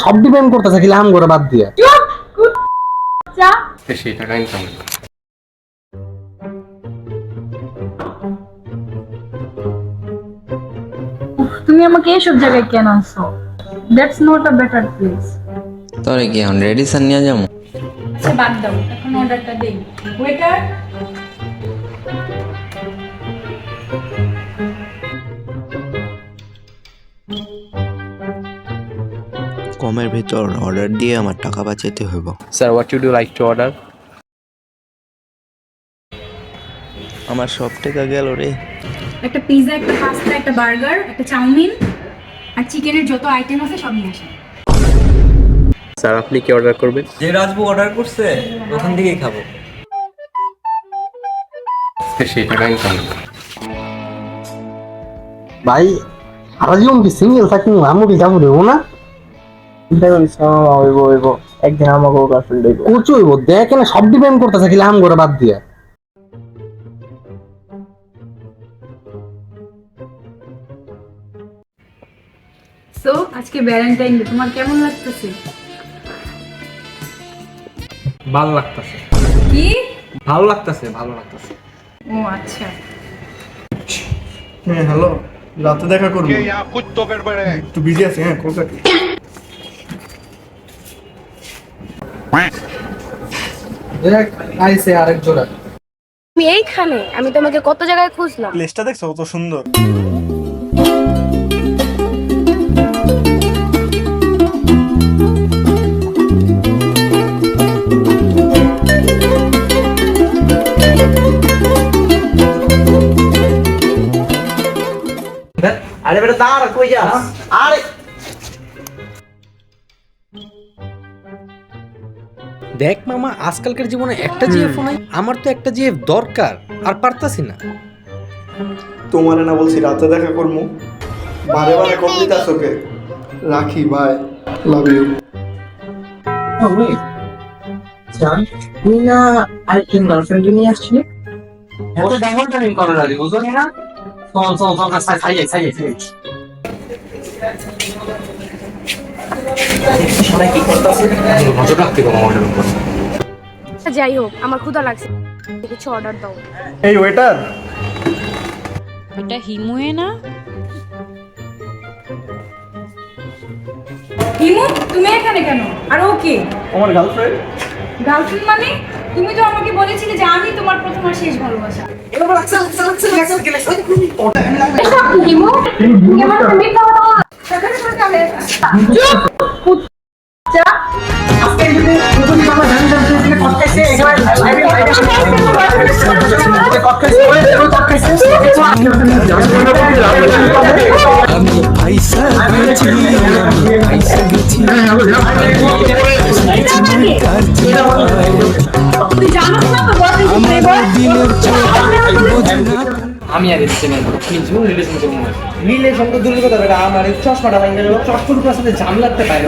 সব ডিপেন্ড করতেছে কি হাম করে বাদ দিয়ে যা বেশি টাকা ইনকাম। তুমি আমাকে এইসব জায়গায় কেন আনছো? That's not a better place. তোরে কি এখন রেডি সান নিয়ে যাবো? আচ্ছা বাদ দাও, এখন অর্ডারটা দেই। ওয়েটার, কমের ভিতর অর্ডার দিয়ে আমার টাকা বাঁচাইতে হইব। Sir, what would you like to order? আমার সব টাকা গেল রে। একটা পিৎজা, একটা পাস্তা, একটা বার্গার, একটা চাউমিন আর চিকেনের যত আইটেম আছে সব নিয়ে আসেন। স্যার আপনি কি অর্ডার করবেন? যে রাজবু অর্ডার করছে ওখান থেকেই খাবো। বেশি টাকা ইনকাম। ভাই সারা জীবন কি সিঙ্গেল থাকি আমি যাবো দেবো না একদিন আমাকে গার্লফ্রেন্ড হইব। কোচ হইব দেখ না সব ডিপেন্ড করতেছে কি হাম করে বাদ দিয়ে সো আজকে ভ্যালেন্টাইন ডে, তোমার কেমন লাগতেছে? ভালো লাগতেছে, কি? ভালো লাগতেছে, ভালো লাগতেছে। ও আচ্ছা, হ্যাঁ হ্যালো, রাতে দেখা করবো। একটু বিজি আছি। হ্যাঁ কলকাতা আইসে আরেক জোড়া আমি এইখানে, আমি তোমাকে কত জায়গায় খুঁজলাম। প্লেসটা দেখছো কত সুন্দর। আরে বেটা দাঁড়া, কই যাস? আরে দেখ মামা, আজকালকার জীবনে একটা জিএফ নাই, আমার তো একটা জিএফ দরকার আর পারতাছি না। তোমারে না বলছি রাতে দেখা করবো, বারে বারে কল দিতাছ ওকে। রাখি, বাই, লাভ ইউ। তুই না আরেকজন গার্লফ্রেন্ড নিয়ে আসছিলি এত ডাবল করা লাগে বুঝলি না চল চল চল সাই সবাই কি করতেছে? নজর রাখতে হবে আমাদের উপর। যাই হোক, আমার ক্ষুধা লাগছে, কিছু অর্ডার দাও। এই ওয়েটার, এটা হিমুয়ে না? হিমু তুমি এখানে কেন? আর ওকে আমার গার্লফ্রেন্ড। গার্লফ্রেন্ড মানে? তুমি তো আমাকে বলেছিলে যে আমি তোমার প্রথম আর শেষ ভালোবাসা। হিমু তুমি আমার সাথে মিথ্যা কথা বলো। সেখানে তুমি যাবে। চুপ যা। আজকে যদি তুমি আমার জানি জানি থেকে কটকাইছে এখানে তুই জানো না তো বল আমি আগে দিচ্ছি না, প্লিজ রিলেশনশিপ রিলেশন তো দূরের কথা বেটা, আমার এই চশমাটা ভাঙে গেল, চশমার উপর সাথে জাম লাগতে পারে।